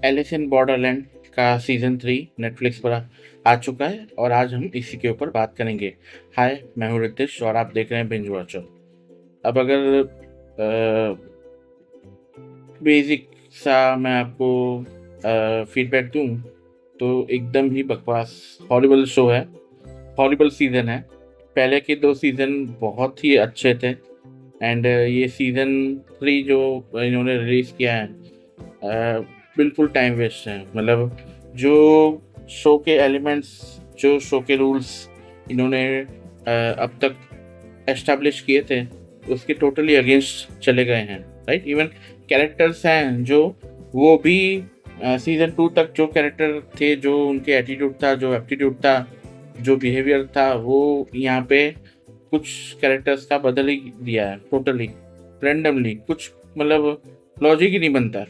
Alice in Borderland का season 3 Netflix पर आ चुका है और आज हम इसी के ऊपर बात करेंगे। हाय, मैं हूँ रितेश और आप देख रहे हैं बिंज वॉचर। अब अगर बेसिक सा मैं आपको फीडबैक दूँ तो एकदम ही बकवास हॉरिबल शो है, हॉरिबल सीज़न है। पहले के 2 सीज़न बहुत ही अच्छे थे एंड ये सीज़न 3 जो इन्होंने रिलीज़ किया है बिल्कुल टाइम वेस्ट है। मतलब जो शो के एलिमेंट्स, जो शो के रूल्स इन्होंने अब तक एस्टैब्लिश किए थे, उसके टोटली अगेंस्ट चले गए हैं, राइट। इवन कैरेक्टर्स हैं जो वो भी सीजन 2 तक जो कैरेक्टर थे, जो उनके एटीट्यूड था, जो एप्टीट्यूड था, जो बिहेवियर था, वो यहाँ पे कुछ कैरेक्टर्स का बदल ही दिया है टोटली रैंडमली। कुछ मतलब लॉजिक ही नहीं बनता।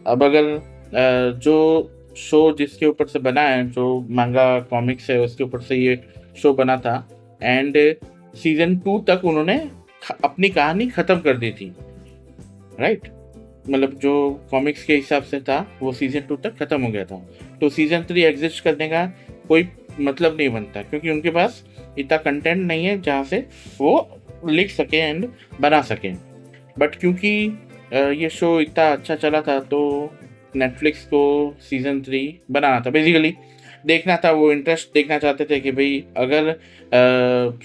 अब अगर जो शो जिसके ऊपर से बना है, जो मांगा कॉमिक्स है उसके ऊपर से ये शो बना था एंड सीजन 2 तक उन्होंने अपनी कहानी खत्म कर दी थी, राइट। मतलब जो कॉमिक्स के हिसाब से था वो सीजन 2 तक खत्म हो गया था, तो सीजन 3 एग्जिस्ट करने का कोई मतलब नहीं बनता, क्योंकि उनके पास इतना कंटेंट नहीं है जहाँ से वो लिख सके एंड बना सके। बट क्योंकि ये शो इतना अच्छा चला था तो नेटफ्लिक्स को सीज़न 3 बनाना था, बेसिकली देखना था। वो इंटरेस्ट देखना चाहते थे कि भाई अगर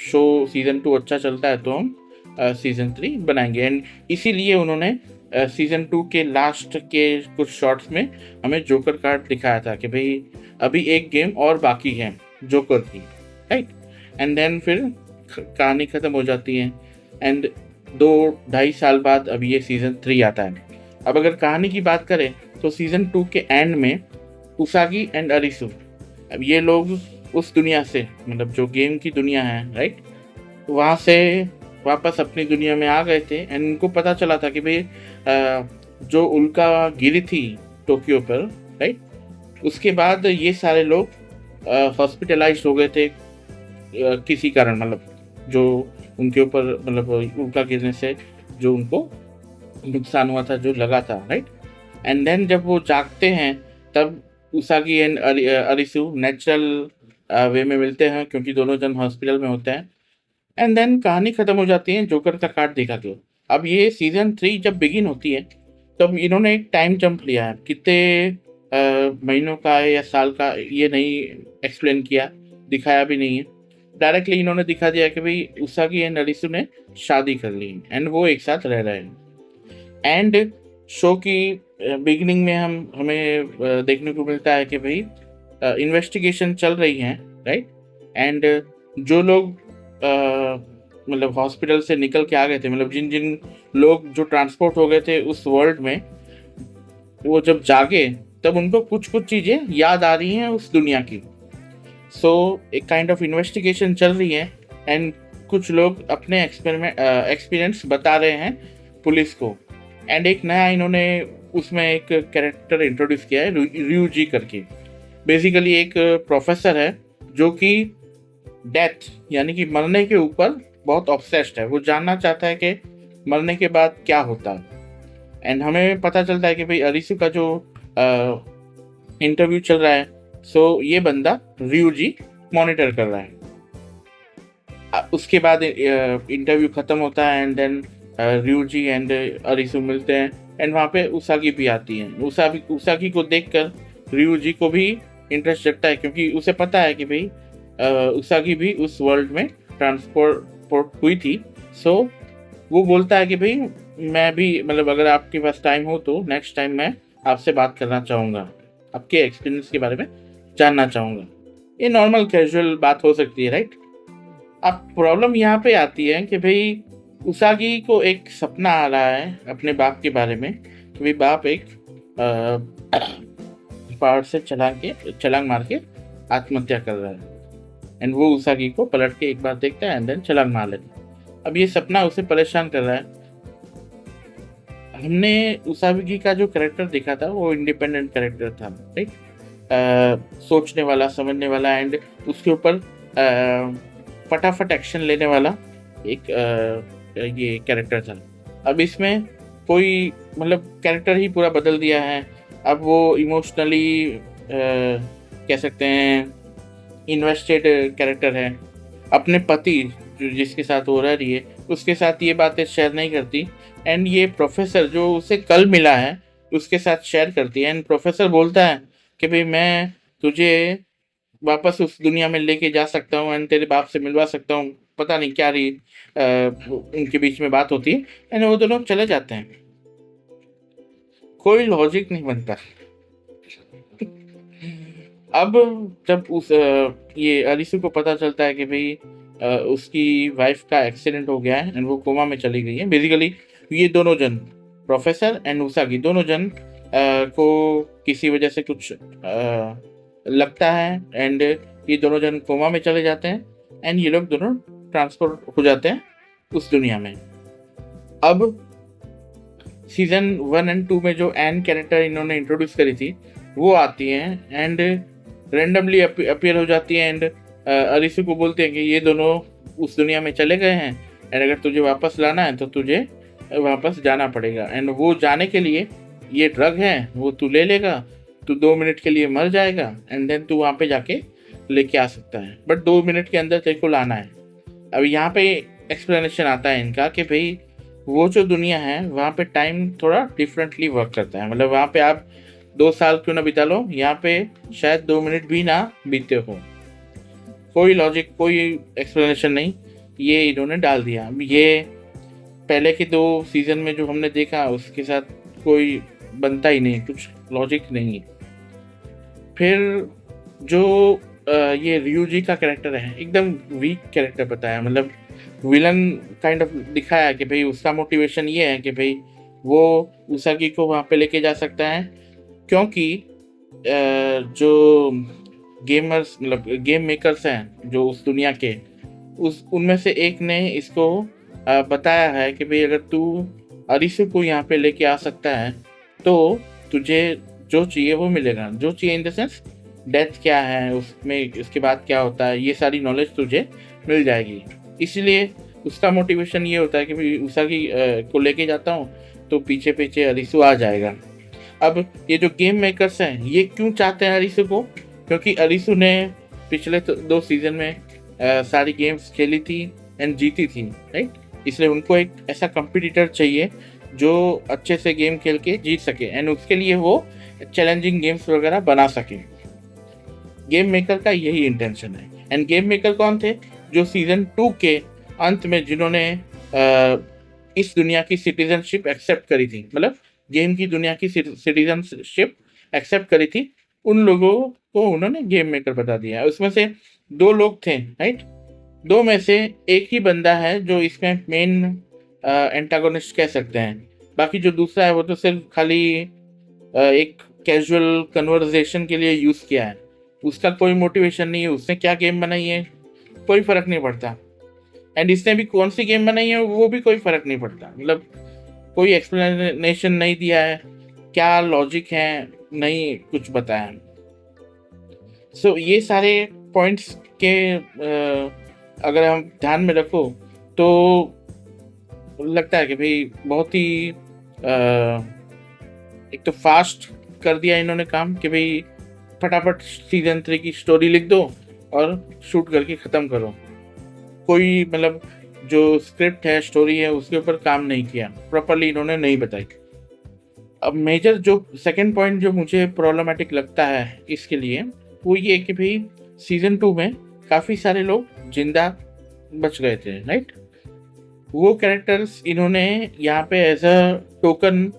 शो सीज़न 2 अच्छा चलता है तो हम सीज़न 3 बनाएंगे। एंड इसीलिए उन्होंने सीज़न 2 के लास्ट के कुछ शॉट्स में हमें जोकर कार्ड दिखाया था कि भाई अभी एक गेम और बाकी है जोकर की, राइट। एंड देन फिर कहानी ख़त्म हो जाती है एंड 2-2.5 साल बाद अब ये सीज़न 3 आता है। अब अगर कहानी की बात करें तो सीज़न 2 के एंड में उसागी एंड अरिसु, अब ये लोग उस दुनिया से, मतलब जो गेम की दुनिया है, राइट, वहाँ से वापस अपनी दुनिया में आ गए थे एंड उनको पता चला था कि भाई जो उल्का गिरी थी टोक्यो पर, राइट, उसके बाद ये सारे लोग हॉस्पिटलाइज हो गए थे किसी कारण। मतलब जो उनके ऊपर, मतलब उल्का गिरने से जो उनको नुकसान हुआ था, जो लगा था, राइट। एंड देन जब वो जागते हैं तब उसागी एंड अरिसु नेचुरल वे में मिलते हैं, क्योंकि दोनों जन हॉस्पिटल में होते हैं। एंड देन कहानी खत्म हो जाती है जोकर का कार्ड दिखा के। अब ये सीजन 3 जब बिगिन होती है तब इन्होंने एक टाइम जंप लिया है, कितने महीनों का है या साल का, ये नहीं एक्सप्लेन किया, दिखाया भी नहीं है। डायरेक्टली इन्होंने दिखा दिया कि भाई उसागी एंड अरिसु ने शादी कर ली एंड वो एक साथ रह रहे हैं। एंड शो की बिगिनिंग में हमें देखने को मिलता है कि भाई इन्वेस्टिगेशन चल रही है, राइट। एंड जो लोग मतलब हॉस्पिटल से निकल के आ गए थे, मतलब जिन जिन लोग जो ट्रांसपोर्ट हो गए थे उस वर्ल्ड में, वो जब जागे तब उनको कुछ कुछ चीज़ें याद आ रही हैं उस दुनिया की। सो एक काइंड ऑफ इन्वेस्टिगेशन चल रही है एंड कुछ लोग अपने एक्सपीरियंस बता रहे हैं पुलिस को। एंड एक नया इन्होंने उसमें एक कैरेक्टर इंट्रोड्यूस किया है, रियू जी करके। बेसिकली एक प्रोफेसर है जो कि डेथ यानी कि मरने के ऊपर बहुत ऑब्सेस्ड है। वो जानना चाहता है कि मरने के बाद क्या होता है। एंड हमें पता चलता है कि भाई अरिसु का जो इंटरव्यू चल रहा है, सो ये बंदा रियू जी मॉनिटर कर रहा है। उसके बाद इंटरव्यू खत्म होता है एंड देन रियू जी एंड अरिसु मिलते हैं एंड वहाँ पे उसागी भी आती है। उसागी को देखकर रियू जी को भी इंटरेस्ट जगता है, क्योंकि उसे पता है कि भाई उसागी भी उस वर्ल्ड में ट्रांसपोर्ट हुई थी। सो वो बोलता है कि भाई मैं भी, मतलब अगर आपके पास टाइम हो तो नेक्स्ट टाइम मैं आपसे बात करना चाहूँगा, आपके एक्सपीरियंस के बारे में जानना चाहूँगा। ये नॉर्मल कैजुअल बात हो सकती है, राइट। अब प्रॉब्लम यहाँ पे आती है कि भाई उसागी को एक सपना आ रहा है अपने बाप के बारे में कि भाई बाप एक पहाड़ से छलांग मार के आत्महत्या कर रहा है। एंड वो उसागी को पलट के एक बार देखता है एंड देन छलांग मार लेता है। अब ये सपना उसे परेशान कर रहा है। हमने उसागी का जो कैरेक्टर देखा था वो इंडिपेंडेंट कैरेक्टर था, राइट। सोचने वाला, समझने वाला एंड उसके ऊपर फटाफट एक्शन लेने वाला एक ये कैरेक्टर था। अब इसमें कोई, मतलब कैरेक्टर ही पूरा बदल दिया है। अब वो इमोशनली कह सकते हैं इन्वेस्टेड कैरेक्टर है। अपने पति जो जिसके साथ वो रह रही है उसके साथ ये बातें शेयर नहीं करती, एंड ये प्रोफेसर जो उसे कल मिला है उसके साथ शेयर करती है। एंड प्रोफेसर बोलता है कि भाई मैं तुझे वापस उस दुनिया में लेके जा सकता हूँ एंड तेरे बाप से मिलवा सकता हूँ। पता नहीं क्या रही उनके बीच में बात होती है एंड वो दोनों चले जाते हैं। कोई लॉजिक नहीं बनता। अब जब ये अरिसु को पता चलता है कि भाई उसकी वाइफ का एक्सीडेंट हो गया है एंड वो कोमा में चली गई है। बेसिकली ये दोनों जन, प्रोफेसर एंड उसागी, दोनों जन को किसी वजह से कुछ लगता है एंड ये दोनों जन कोमा में चले जाते हैं एंड ये लोग दोनों ट्रांसफर हो जाते हैं उस दुनिया में। अब सीजन 1 एंड 2 में जो एन कैरेक्टर इन्होंने इंट्रोड्यूस करी थी वो आती है एंड रेंडमली अपीयर हो जाती है एंड अरिसु को बोलते हैं कि ये दोनों उस दुनिया में चले गए हैं एंड अगर तुझे वापस लाना है तो तुझे वापस जाना पड़ेगा। एंड वो जाने के लिए ये ड्रग है वो तू ले लेगा, तू 2 मिनट के लिए मर जाएगा एंड देन तू वहाँ पे जाके लेके आ सकता है, बट 2 मिनट के अंदर तेरे को लाना है। अब यहाँ पे एक्सप्लेनेशन आता है इनका कि भाई वो जो दुनिया है वहाँ पे टाइम थोड़ा डिफरेंटली वर्क करता है। मतलब वहाँ पे आप 2 साल क्यों ना बिता लो, यहाँ पे शायद 2 मिनट भी ना बीते हो। कोई लॉजिक, कोई एक्सप्लेनेशन नहीं, ये इन्होंने डाल दिया। ये पहले के 2 सीजन में जो हमने देखा उसके साथ कोई बनता ही नहीं, कुछ लॉजिक नहीं। फिर जो ये ryuji का कैरेक्टर है एकदम वीक कैरेक्टर बताया, मतलब विलन काइंड ऑफ दिखाया कि भाई उसका मोटिवेशन ये है कि भाई वो उसागी को वहाँ पे लेके जा सकता है क्योंकि जो गेमर्स मतलब गेम मेकर्स हैं जो उस दुनिया के, उस उनमें से एक ने इसको बताया है कि भाई अगर तू अरिसु को यहाँ पे लेके आ सकता है तो तुझे जो चाहिए वो मिलेगा। जो चाहिए इन द सेंस डेथ क्या है उसमें, इसके बाद क्या होता है, ये सारी नॉलेज तुझे मिल जाएगी। इसलिए उसका मोटिवेशन ये होता है कि भाई उसागी को लेके जाता हूँ तो पीछे पीछे अरिसु आ जाएगा। अब ये जो गेम मेकर्स हैं ये क्यों चाहते हैं अरिसु को, क्योंकि अरिसु ने पिछले 2 सीजन में सारी गेम्स खेली थी एंड जीती थी, राइट। इसलिए उनको एक ऐसा कंपटीटर चाहिए जो अच्छे से गेम खेल के जीत सके एंड उसके लिए वो चैलेंजिंग गेम्स वगैरह बना सके। गेम मेकर का यही इंटेंशन है। एंड गेम मेकर कौन थे, जो सीजन 2 के अंत में जिन्होंने इस दुनिया की सिटीजनशिप एक्सेप्ट करी थी, मतलब गेम की दुनिया की सिटीजनशिप एक्सेप्ट करी थी, उन लोगों को उन्होंने गेम मेकर बता दिया। उसमें से 2 लोग थे, राइट। 2 में से एक ही बंदा है जो इसमें मेन एंटागोनिस्ट कह सकते हैं, बाकी जो दूसरा है वो तो सिर्फ खाली एक कैजुअल कन्वर्सेशन के लिए यूज़ किया है। उसका कोई मोटिवेशन नहीं है, उसने क्या गेम बनाई है कोई फर्क नहीं पड़ता, एंड इसने भी कौन सी गेम बनाई है वो भी कोई फर्क नहीं पड़ता। मतलब कोई एक्सप्लेनेशन नहीं दिया है, क्या लॉजिक है नहीं कुछ बताया। सो ये सारे पॉइंट्स के अगर हम ध्यान में रखो तो लगता है कि भाई बहुत ही एक तो फास्ट कर दिया इन्होंने काम कि भाई फटाफट सीजन 3 की स्टोरी लिख दो और शूट करके ख़त्म करो। कोई मतलब जो स्क्रिप्ट है, स्टोरी है, उसके ऊपर काम नहीं किया, प्रॉपरली इन्होंने नहीं बताई। अब मेजर जो सेकंड पॉइंट जो मुझे प्रॉब्लमेटिक लगता है इसके लिए वो ये कि भाई सीजन 2 में काफ़ी सारे लोग जिंदा बच गए थे, राइट। वो कैरेक्टर्स इन्होंने यहाँ पे एज अ टोकन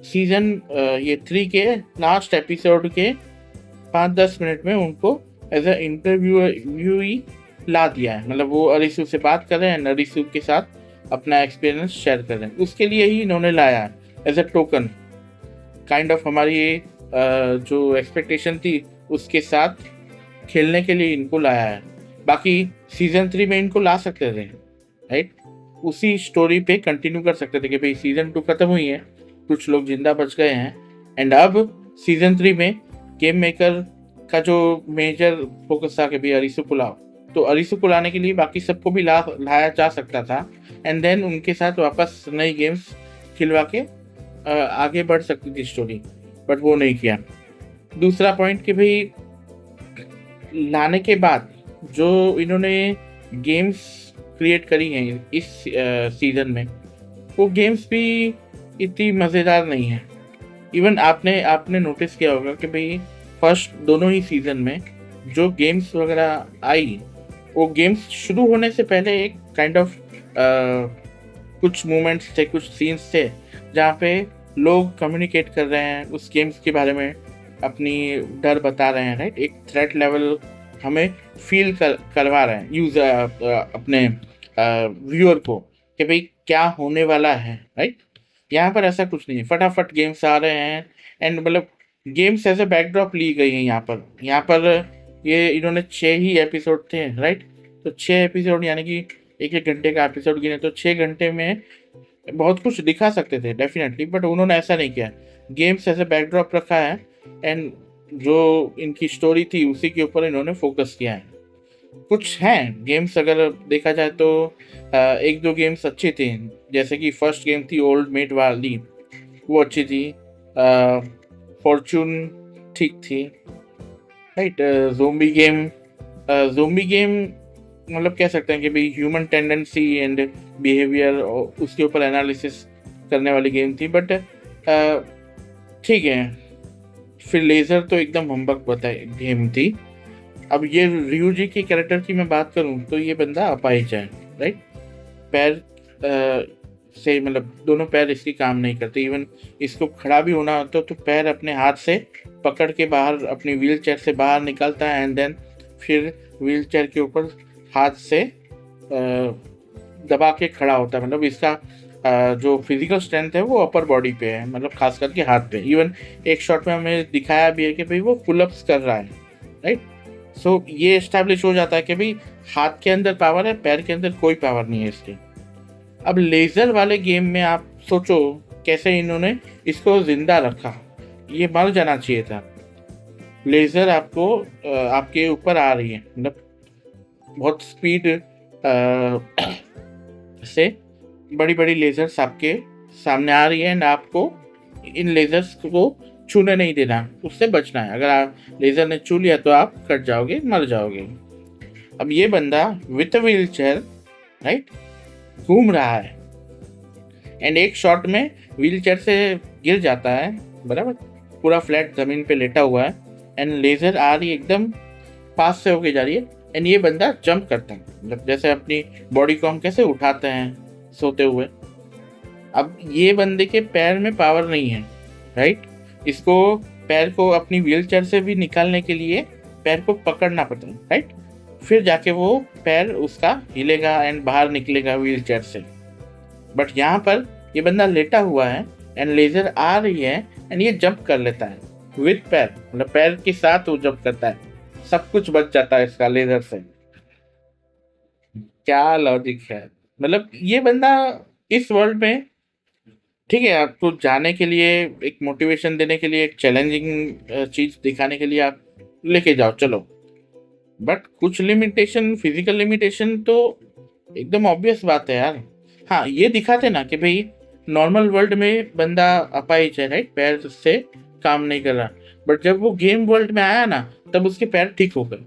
सीजन ये 3 के लास्ट एपिसोड के 5-10 मिनट में उनको एज अ इंटरव्यूई ला दिया है। मतलब वो अरिसु से बात कर रहे हैं, अरिसु के साथ अपना एक्सपीरियंस शेयर कर रहे हैं, उसके लिए ही इन्होंने लाया है as a token. Kind of हमारी जो एक्सपेक्टेशन थी उसके साथ खेलने के लिए इनको लाया है। बाकी सीजन 3 में इनको ला सकते थे, राइट, उसी स्टोरी पे कंटिन्यू कर सकते थे कि भाई सीजन 2 खत्म हुई है, कुछ लोग जिंदा बच गए हैं एंड अब सीजन 3 में गेम मेकर का जो मेजर फोकस था कि भाई अरिसु को लाओ, तो अरिसु को लाने के लिए बाकी सबको भी लाया जा सकता था एंड देन उनके साथ वापस नई गेम्स खिलवा के आगे बढ़ सकती थी स्टोरी। बट वो नहीं किया। दूसरा पॉइंट कि भाई लाने के बाद जो इन्होंने गेम्स क्रिएट करी हैं इस सीज़न में, वो गेम्स भी इतनी मज़ेदार नहीं है। इवन आपने आपने नोटिस किया होगा कि भाई फर्स्ट दोनों ही सीज़न में जो गेम्स वगैरह आई, वो गेम्स शुरू होने से पहले एक काइंड ऑफ कुछ मोमेंट्स थे, कुछ सीन्स थे जहाँ पे लोग कम्युनिकेट कर रहे हैं उस गेम्स के बारे में, अपनी डर बता रहे हैं, राइट। एक थ्रेट लेवल हमें फील करवा रहे हैं यूजर अपने व्यूअर को कि भाई क्या होने वाला है, राइट। यहाँ पर ऐसा कुछ नहीं है, फटाफट गेम्स आ रहे हैं एंड मतलब गेम्स एज ए बैकड्रॉप ली गई है यहाँ पर ये इन्होंने 6 ही एपिसोड थे, राइट। तो 6 एपिसोड यानी कि एक घंटे का एपिसोड गिने तो 6 घंटे में बहुत कुछ दिखा सकते थे डेफिनेटली, बट उन्होंने ऐसा नहीं किया। गेम्स एज ए बैकड्रॉप रखा है एंड जो इनकी स्टोरी थी उसी के ऊपर इन्होंने फोकस किया है। कुछ हैं गेम्स अगर देखा जाए तो एक दो गेम्स अच्छी थी, जैसे कि फर्स्ट गेम थी ओल्ड मेट वाली, वो अच्छी थी। फॉर्चून ठीक थी, राइट। ज़ोंबी गेम मतलब कह सकते हैं कि भाई ह्यूमन टेंडेंसी एंड बिहेवियर उसके ऊपर एनालिसिस करने वाली गेम थी, बट ठीक है। फिर लेज़र तो एकदम हम्बक बताई गेम थी। अब ये रियू जी की कैरेक्टर की मैं बात करूं तो ये बंदा अपाहिज है, राइट। पैर से मतलब दोनों पैर इसकी काम नहीं करते। इवन इसको खड़ा भी होना होता तो पैर अपने हाथ से पकड़ के बाहर अपनी व्हील चेयर से बाहर निकलता है एंड देन फिर व्हील चेयर के ऊपर हाथ से दबा के खड़ा होता है। मतलब इसका जो फिजिकल स्ट्रेंथ है वो अपर बॉडी पे है, मतलब खास करके हाथ पे। इवन एक शॉट में हमें दिखाया भी है कि भाई वो पुलअप्स कर रहा है, राइट। सो ये एस्टैब्लिश हो जाता है कि भाई हाथ के अंदर पावर है, पैर के अंदर कोई पावर नहीं है इसके। अब लेज़र वाले गेम में आप सोचो कैसे इन्होंने इसको जिंदा रखा, ये मर जाना चाहिए था। लेज़र आपको आपके ऊपर आ रही है, मतलब बहुत स्पीड से बड़ी बड़ी लेज़र्स आपके सामने आ रही है एंड आपको इन लेज़र्स को छूने नहीं देना, उससे बचना है। अगर आप लेज़र ने छू लिया तो आप कट जाओगे, मर जाओगे। अब ये बंदा with a wheel chair, right, घूम रहा है एंड एक शॉट में व्हील चेयर से गिर जाता है, बराबर, पूरा फ्लैट ज़मीन पे लेटा हुआ है एंड लेज़र आ रही एकदम पास से होके जा रही है एंड ये बंदा जंप करता है, मतलब जैसे अपनी बॉडी को हम कैसे उठाते हैं सोते हुए। अब ये बंदे के पैर में पावर नहीं है, राइट। इसको पैर को अपनी व्हील चेयर से भी निकालने के लिए पैर को पकड़ना पड़ता है, राइट। फिर जाके वो पैर उसका हिलेगा एंड बाहर निकलेगा व्हील चेयर से। बट यहाँ पर ये बंदा लेटा हुआ है एंड लेज़र आ रही है एंड ये जंप कर लेता है विद पैर, मतलब पैर के साथ वो जंप करता है, सब कुछ बच जाता है इसका लेज़र से। क्या लॉजिक है, मतलब ये बंदा इस वर्ल्ड में, ठीक है, आपको जाने के लिए एक मोटिवेशन देने के लिए, एक चैलेंजिंग चीज दिखाने के लिए आप लेके जाओ, चलो। बट कुछ लिमिटेशन, फिजिकल लिमिटेशन तो एकदम ऑब्वियस बात है यार। हाँ, ये दिखाते ना कि भाई नॉर्मल वर्ल्ड में बंदा अपाहिज है, राइट, पैर से काम नहीं कर रहा, बट जब वो गेम वर्ल्ड में आया ना तब उसके पैर ठीक हो गए,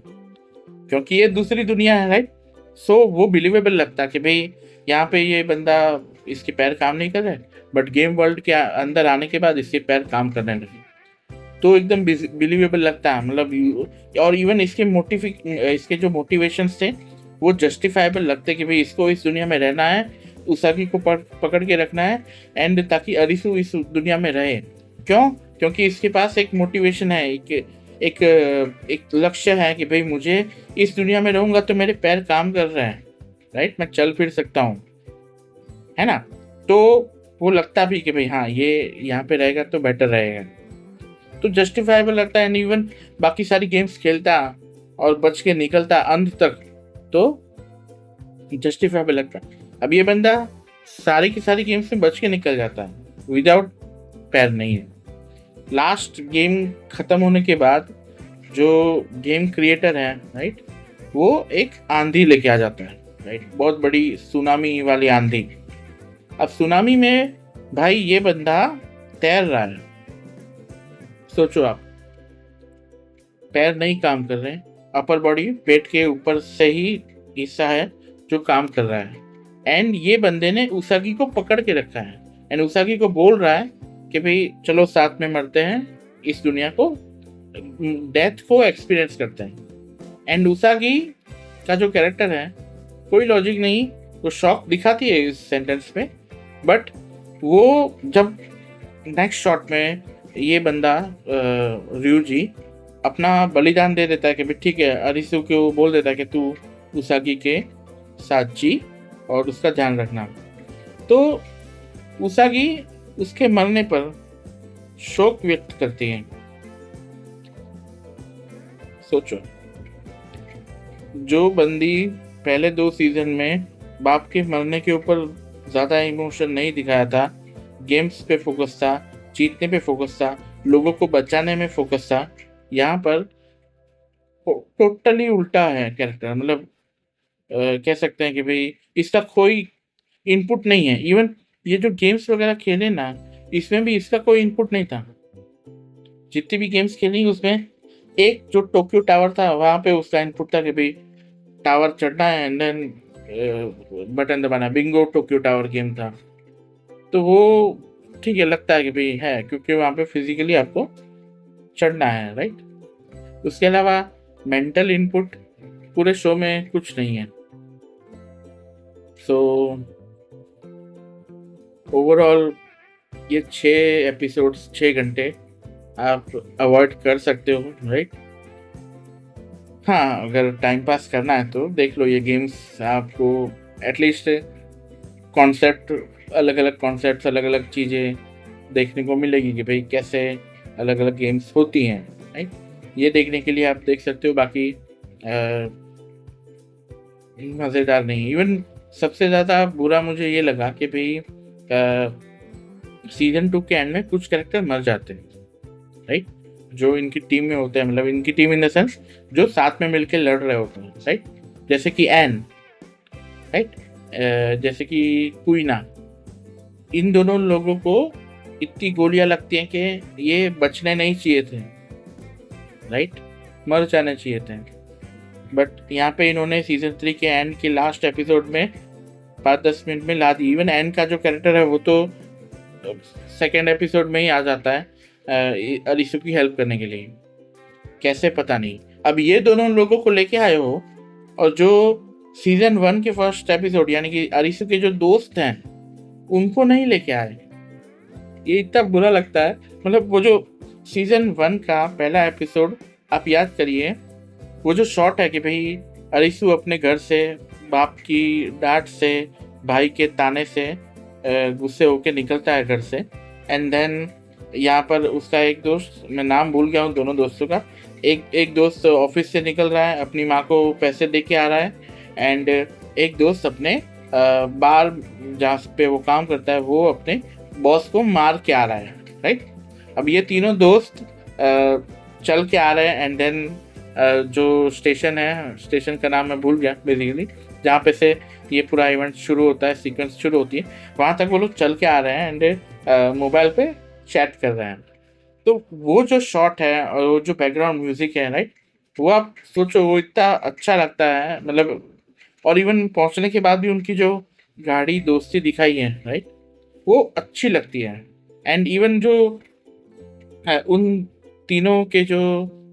क्योंकि ये दूसरी दुनिया है, राइट। सो वो बिलीवेबल लगता है कि भाई यहाँ पे ये बंदा, इसके पैर काम नहीं कर रहे, बट गेम वर्ल्ड के अंदर आने के बाद इसके पैर काम करने लगे, तो एकदम बिलीवेबल लगता है। मतलब और इवन इसके जो मोटिवेशंस थे वो जस्टिफाइबल लगते कि भाई इसको इस दुनिया में रहना है, उसागी को पकड़ के रखना है एंड ताकि अरिसु इस दुनिया में रहे। क्यों? क्योंकि इसके पास एक मोटिवेशन है, एक लक्ष्य है कि भाई मुझे इस दुनिया में रहूंगा तो मेरे पैर काम कर रहे हैं, राइट, मैं चल फिर सकता हूँ, है ना। तो वो लगता भी कि भाई हाँ ये यहाँ पे रहेगा तो बेटर रहेगा, तो जस्टिफाइबल लगता है। इवन बाकी सारी गेम्स खेलता और बच के निकलता अंत तक तो जस्टिफाइबल लगता है। अब ये बंदा सारी की सारी गेम्स में बच के निकल जाता है विदाउट पैर नहीं है। लास्ट गेम खत्म होने के बाद जो गेम क्रिएटर है, राइट, वो एक आंधी लेके आ जाता है, राइट, बहुत बड़ी सुनामी वाली आंधी। अब सुनामी में भाई ये बंदा तैर रहा है, सोचो आप, पैर नहीं काम कर रहे हैं, अपर बॉडी पेट के ऊपर से ही हिस्सा है जो काम कर रहा है, एंड ये बंदे ने उसागी को पकड़ के रखा है, एंड उसागी को बोल रहा है कि भाई चलो साथ में मरते हैं, इस दुनिया को, डेथ को एक्सपीरियंस करते हैं। एंड उसागी का जो कैरेक्टर है, कोई लॉजिक नहीं, वो शॉक दिखाती है इस सेंटेंस में, बट वो जब नेक्स्ट शॉट में ये बंदा ryuji अपना बलिदान दे देता है कि भाई ठीक है, अरिसु को बोल देता है कि तू उसागी के साथ जी और उसका ध्यान रखना, तो उसागी उसके मरने पर शोक व्यक्त करती है। सोचो, जो बंदी पहले 2 सीजन में बाप के मरने के ऊपर ज़्यादा इमोशन नहीं दिखाया था, गेम्स पे फोकस था, जीतने पे फोकस था, लोगों को बचाने में फोकस था, यहाँ पर टोटली उल्टा है कैरेक्टर। मतलब कह सकते हैं कि भाई इसका कोई इनपुट नहीं है। इवन ये जो गेम्स वगैरह खेले ना, इसमें भी इसका कोई इनपुट नहीं था। जितनी भी गेम्स खेली उसमें एक जो टोक्यो टावर था, वहाँ पे उसका इनपुट था कि भाई टावर चढ़ना है एंड देन बटन दबाना। बिंगो टोक्यो टावर गेम था, तो वो ठीक है, लगता है कि भाई है, क्योंकि वहाँ पे फिजिकली आपको चढ़ना है, राइट। उसके अलावा मेंटल इनपुट पूरे शो में कुछ नहीं है। सो ओवरऑल ये 6 एपिसोड्स 6 घंटे आप अवॉइड कर सकते हो, राइट। हाँ, अगर टाइम पास करना है तो देख लो ये गेम्स। आपको एटलीस्ट कॉन्सेप्ट, अलग अलग कॉन्सेप्ट्स, अलग अलग चीज़ें देखने को मिलेगी कि भाई कैसे अलग अलग गेम्स होती हैं, राइट। ये देखने के लिए आप देख सकते हो। बाकी मज़ेदार नहीं। इवन सबसे ज़्यादा बुरा मुझे ये लगा कि भाई सीजन 2 के एंड में कुछ कैरेक्टर मर जाते हैं, राइट, जो इनकी टीम में होते हैं। मतलब इनकी टीम इन द सेंस जो साथ में मिलकर लड़ रहे होते हैं, राइट। जैसे कि एन, राइट, जैसे कि कुइना। इन दोनों लोगों को इतनी गोलियां लगती हैं कि ये बचने नहीं चाहिए थे, राइट, मर जाने चाहिए थे। बट यहाँ पे इन्होंने सीजन 3 के एंड के लास्ट एपिसोड में 5-10 मिनट में ला दी। इवन एन का जो कैरेक्टर है वो तो सेकेंड एपिसोड में ही आ जाता है अरिसु की हेल्प करने के लिए, कैसे पता नहीं। अब ये दोनों लोगों को लेके आए हो, और जो सीजन 1 के फर्स्ट एपिसोड यानी कि अरिसु के जो दोस्त हैं उनको नहीं लेके आए। ये इतना बुरा लगता है। मतलब वो जो सीजन 1 का पहला एपिसोड आप याद करिए, वो जो शॉट है कि भाई अरिसु अपने घर से बाप की डांट से, भाई के ताने से गुस्से होके निकलता है घर से, एंड देन यहाँ पर उसका एक दोस्त, मैं नाम भूल गया हूँ दोनों दोस्तों का, एक दोस्त ऑफिस से निकल रहा है, अपनी माँ को पैसे दे के आ रहा है, एंड एक दोस्त अपने बार जहाँ पे वो काम करता है वो अपने बॉस को मार के आ रहा है, राइट। अब ये तीनों दोस्त चल के आ रहे हैं, एंड देन जो स्टेशन है, स्टेशन का नाम मैं भूल गया बेसिकली, जहाँ पे से ये पूरा इवेंट शुरू होता है, सीक्वेंस शुरू होती है, वहाँ तक वो लोग चल के आ रहे हैं एंड मोबाइल पे चैट कर रहे हैं। तो वो जो शॉट है और वो जो बैकग्राउंड म्यूजिक है, राइट, वो आप सोचो, वो इतना अच्छा लगता है। मतलब और इवन पहुंचने के बाद भी उनकी जो गाड़ी दोस्ती दिखाई है, राइट, वो अच्छी लगती है। एंड इवन जो उन तीनों के जो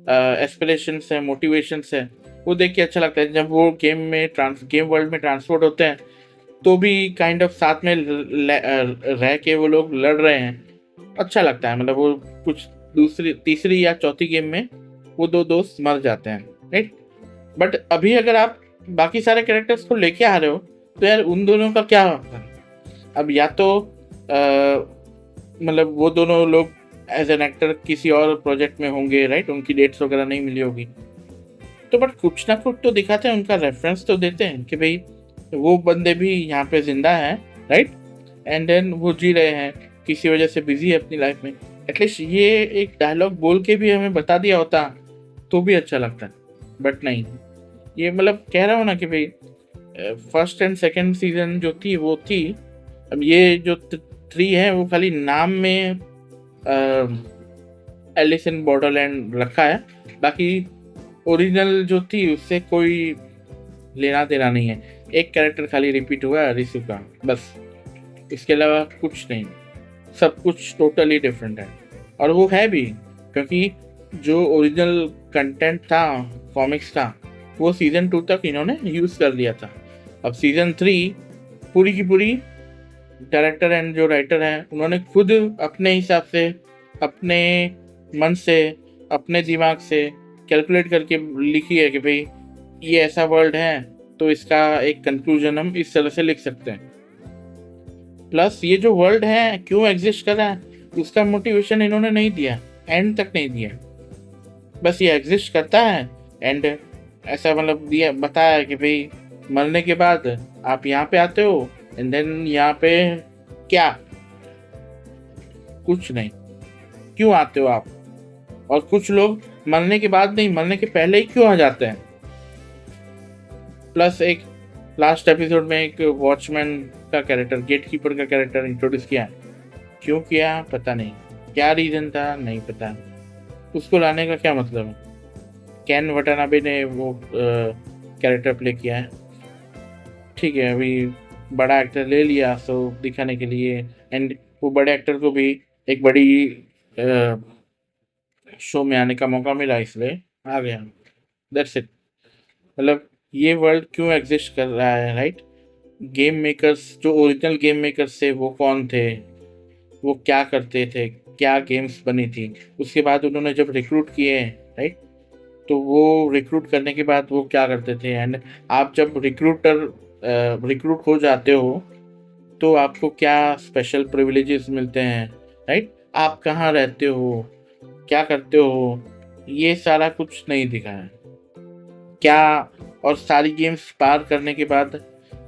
एस्पिरेशंस है, मोटिवेशंस है, वो देख के अच्छा लगता है। जब वो गेम वर्ल्ड में ट्रांसपोर्ट होते हैं तो भी काइंड ऑफ साथ में रह के वो लोग लड़ रहे हैं, अच्छा लगता है। मतलब वो कुछ तीसरी या चौथी गेम में वो 2 दोस्त मर जाते हैं, राइट। बट अभी अगर आप बाकी सारे कैरेक्टर्स को लेके आ रहे हो तो यार उन दोनों का क्या होगा? अब या तो मतलब वो दोनों लोग एज एन एक्टर किसी और प्रोजेक्ट में होंगे, राइट, उनकी डेट्स वगैरह नहीं मिली होगी, तो बट कुछ ना कुछ तो दिखाते हैं, उनका रेफरेंस तो देते हैं कि भाई वो बंदे भी यहाँ पे जिंदा हैं, राइट, एंड देन वो जी रहे हैं, किसी वजह से बिजी है अपनी लाइफ में। एटलीस्ट ये एक डायलॉग बोल के भी हमें बता दिया होता तो भी अच्छा लगता, बट नहीं। ये मतलब कह रहा हूँ ना कि भाई फर्स्ट एंड सेकंड सीजन जो थी वो थी, अब ये जो 3 है वो खाली नाम में एलिस इन बॉर्डरलैंड रखा है, बाकी ओरिजिनल जो थी उससे कोई लेना देना नहीं है। एक कैरेक्टर खाली रिपीट हुआ है रिसु का, बस, इसके अलावा कुछ नहीं, सब कुछ टोटली डिफरेंट है। और वो है भी, क्योंकि जो ओरिजिनल कंटेंट था कॉमिक्स का वो सीजन 2 तक इन्होंने यूज़ कर लिया था। अब सीजन 3 पूरी की पूरी डायरेक्टर एंड जो राइटर हैं उन्होंने खुद अपने हिसाब से, अपने मन से, अपने दिमाग से कैलकुलेट करके लिखी है कि भाई ये ऐसा वर्ल्ड है तो इसका एक कंक्लूजन हम इस तरह से लिख सकते हैं। प्लस ये जो वर्ल्ड है क्यों एग्जिस्ट कर रहा है उसका मोटिवेशन इन्होंने नहीं दिया, एंड तक नहीं दिया, बस ये एग्जिस्ट करता है एंड ऐसा मतलब दिया बताया कि भाई मरने के बाद आप यहाँ पे आते हो एंड देन यहाँ पे क्या, कुछ नहीं, क्यों आते हो आप, और कुछ लोग मरने के बाद नहीं, मरने के पहले ही क्यों आ जाते हैं। प्लस एक लास्ट एपिसोड में एक वॉचमैन का कैरेक्टर, गेटकीपर का कैरेक्टर इंट्रोड्यूस किया, क्यों किया पता नहीं, क्या रीजन था नहीं पता, उसको लाने का क्या मतलब है। कैन वटानाबे ने वो कैरेक्टर प्ले किया है, ठीक है, अभी बड़ा एक्टर ले लिया सो दिखाने के लिए, एंड वो बड़े एक्टर को भी एक बड़ी शो में आने का मौका मिला इसलिए आ गया, दैट्स इट। मतलब ये वर्ल्ड क्यों एग्जिस्ट कर रहा है, राइट। गेम मेकर्स, जो ओरिजिनल गेम मेकर्स थे वो कौन थे, वो क्या करते थे, क्या गेम्स बनी थी, उसके बाद उन्होंने जब रिक्रूट किए, राइट, तो वो रिक्रूट करने के बाद वो क्या करते थे, एंड आप जब रिक्रूट हो जाते हो तो आपको क्या स्पेशल प्रिविलेजेस मिलते हैं, राइट, आप कहाँ रहते हो, क्या करते हो, ये सारा कुछ नहीं दिखा है क्या, और सारी गेम्स पार करने के बाद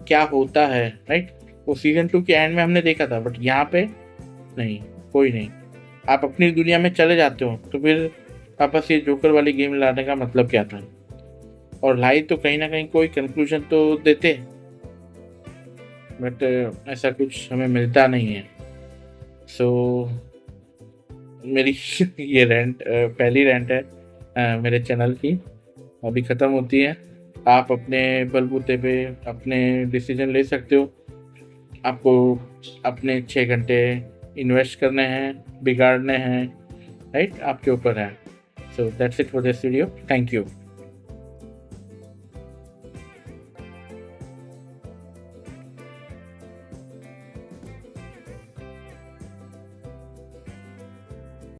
क्या होता है, राइट, वो सीजन 2 के एंड में हमने देखा था, बट यहाँ पे नहीं, कोई नहीं, आप अपनी दुनिया में चले जाते हो तो फिर वापस ये जोकर वाली गेम लाने का मतलब क्या था, और लाई तो कहीं ना कहीं कोई कंक्लूजन तो देते, बट ऐसा कुछ हमें मिलता नहीं है। सो मेरी ये रेंट पहली रेंट है मेरे चैनल की, अभी ख़त्म होती है। आप अपने बलबूते पे अपने डिसीजन ले सकते हो, आपको अपने 6 घंटे इन्वेस्ट करने हैं, बिगाड़ने हैं, राइट, आपके ऊपर है। So that's it for this video, thank you.